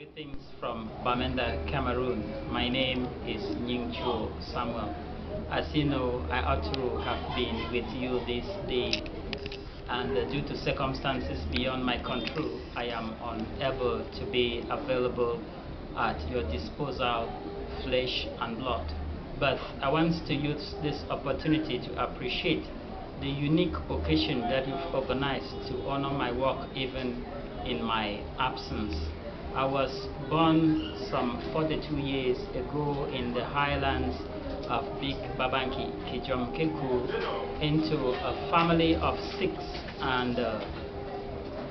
Greetings from Bamenda, Cameroon. My name is Nyingcho Samuel. As you know, I ought to have been with you this day, and due to circumstances beyond my control, I am unable to be available at your disposal, flesh and blood. But I want to use this opportunity to appreciate the unique occasion that you've organized to honor my work even in my absence. I was born some 42 years ago in the highlands of Big Babanki, Kijom Keku, into a family of 6, and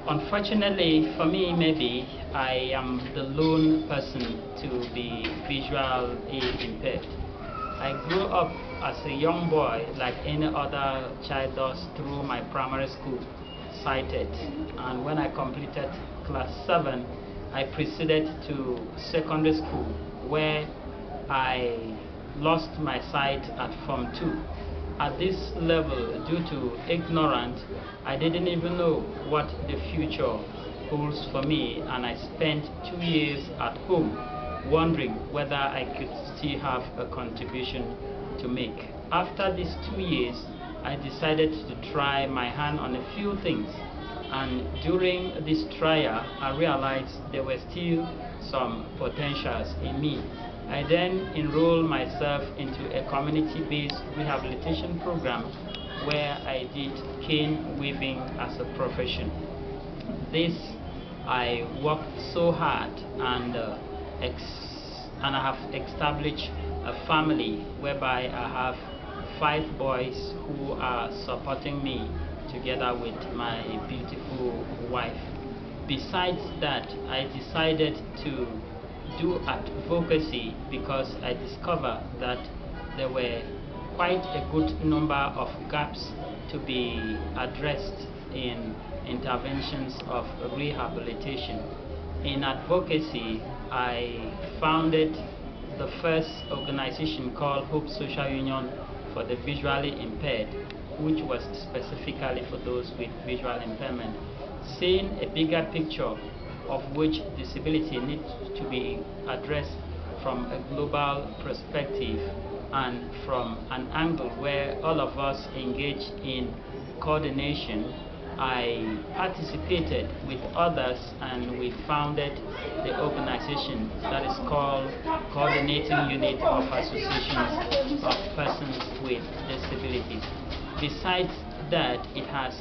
unfortunately for me, maybe I am the lone person to be visually impaired. I grew up as a young boy like any other child does through my primary school, sighted, and when I completed class 7, I proceeded to secondary school where I lost my sight at Form 2. At this level, due to ignorance, I didn't even know what the future holds for me, and I spent 2 years at home wondering whether I could still have a contribution to make. After these 2 years, I decided to try my hand on a few things, and during this trial I realized there were still some potentials in me. I then enrolled myself into a community-based rehabilitation program where I did cane weaving as a profession. This I worked so hard, and I have established a family whereby I have 5 boys who are supporting me together with my beautiful wife. Besides that, I decided to do advocacy because I discovered that there were quite a good number of gaps to be addressed in interventions of rehabilitation. In advocacy, I founded the first organization called Hope Social Union for the Visually Impaired, which was specifically for those with visual impairment, seeing a bigger picture of which disability needs to be addressed from a global perspective and from an angle where all of us engage in coordination. I participated with others and we founded the organization that is called Coordinating Unit of Associations of Persons with Disabilities. Besides that, it has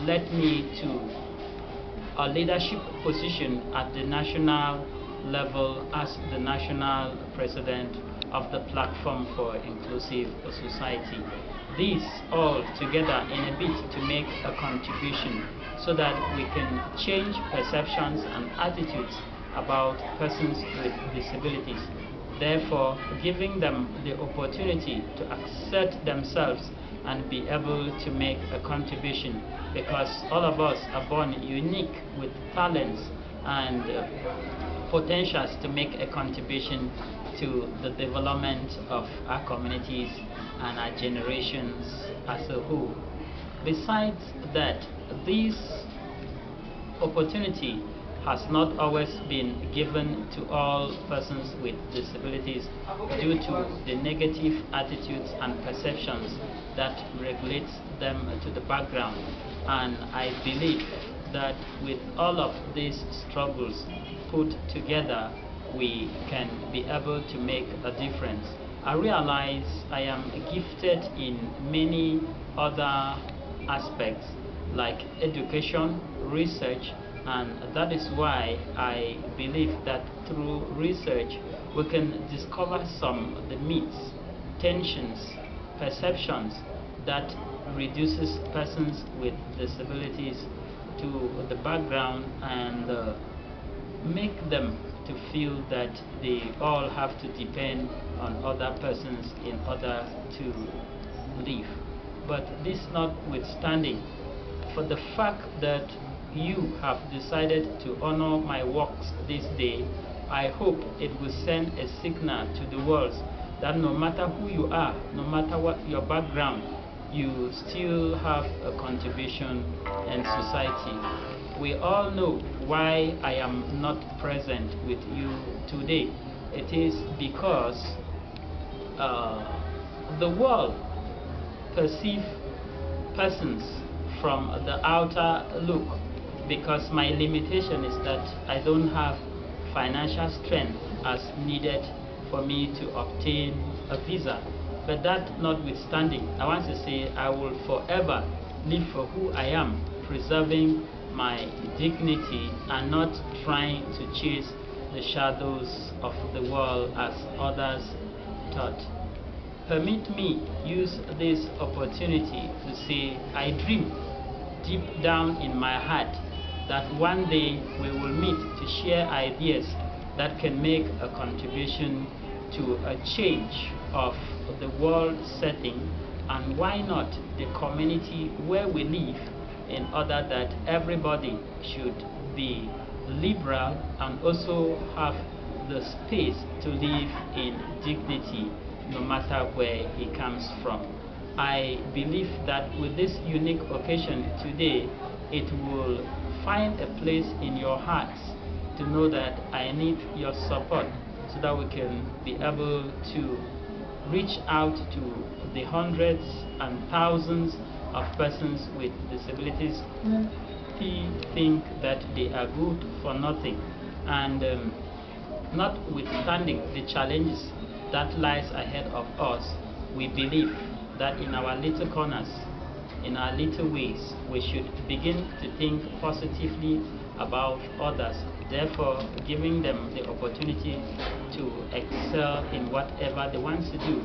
led me to a leadership position at the national level as the national president of the Platform for Inclusive Society. These all together in a bid to make a contribution so that we can change perceptions and attitudes about persons with disabilities, therefore giving them the opportunity to accept themselves and be able to make a contribution, because all of us are born unique with talents and potentials to make a contribution to the development of our communities and our generations as a whole. Besides that, this opportunity has not always been given to all persons with disabilities due to the negative attitudes and perceptions that regulates them to the background. And I believe that with all of these struggles put together, we can be able to make a difference. I realize I am gifted in many other aspects like education, research, and that is why I believe that through research we can discover some of the myths, tensions, perceptions that reduces persons with disabilities to the background and make them to feel that they all have to depend on other persons in order to live. But this notwithstanding, for the fact that you have decided to honor my works this day, I hope it will send a signal to the world that no matter who you are, no matter what your background, you still have a contribution in society. We all know why I am not present with you today. It is because the world perceive persons from the outer look, because my limitation is that I don't have financial strength as needed for me to obtain a visa. But that notwithstanding, I want to say I will forever live for who I am, preserving my dignity and not trying to chase the shadows of the world as others thought. Permit me use this opportunity to say I dream deep down in my heart that one day we will meet to share ideas that can make a contribution to a change of the world setting, and why not the community where we live, in order that everybody should be liberal and also have the space to live in dignity no matter where he comes from. I believe that with this unique occasion today, it will find a place in your hearts to know that I need your support so that we can be able to reach out to the hundreds and thousands of persons with disabilities who think that they are good for nothing. And notwithstanding the challenges that lies ahead of us, we believe that in our little corners, in our little ways, we should begin to think positively about others, therefore giving them the opportunity to excel in whatever they want to do,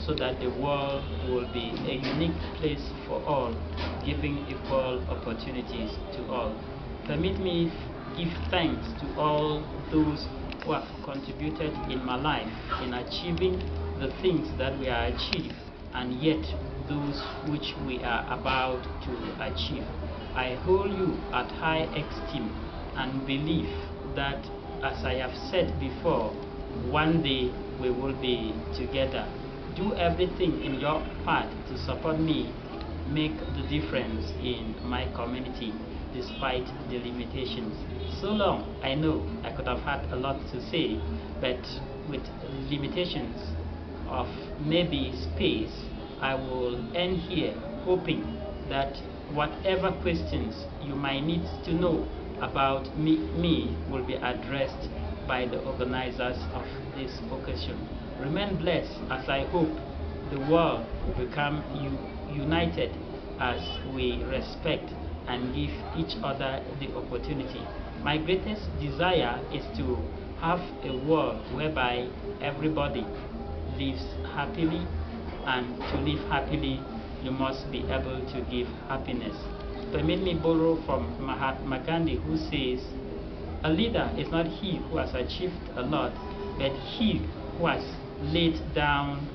so that the world will be a unique place for all, giving equal opportunities to all. Permit me give thanks to all those who have contributed in my life in achieving the things that we are achieved, and yet those which we are about to achieve. I hold you at high esteem and believe that, as I have said before, one day we will be together. Do everything in your part to support me, make the difference in my community despite the limitations. So long, I know I could have had a lot to say, but with limitations of maybe space, I will end here, hoping that whatever questions you might need to know about me will be addressed by the organizers of this occasion. Remain blessed, as I hope the world will become united as we respect and give each other the opportunity. My greatest desire is to have a world whereby everybody lives happily, and to live happily you must be able to give happiness. Permit me borrow from Mahatma Gandhi, who says, a leader is not he who has achieved a lot, but he who has laid down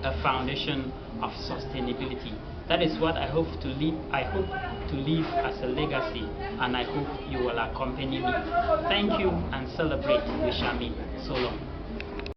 a foundation of sustainability. That is what I hope to leave. I hope to leave as a legacy, and I hope you will accompany me. Thank you, and celebrate. We shall meet. So long.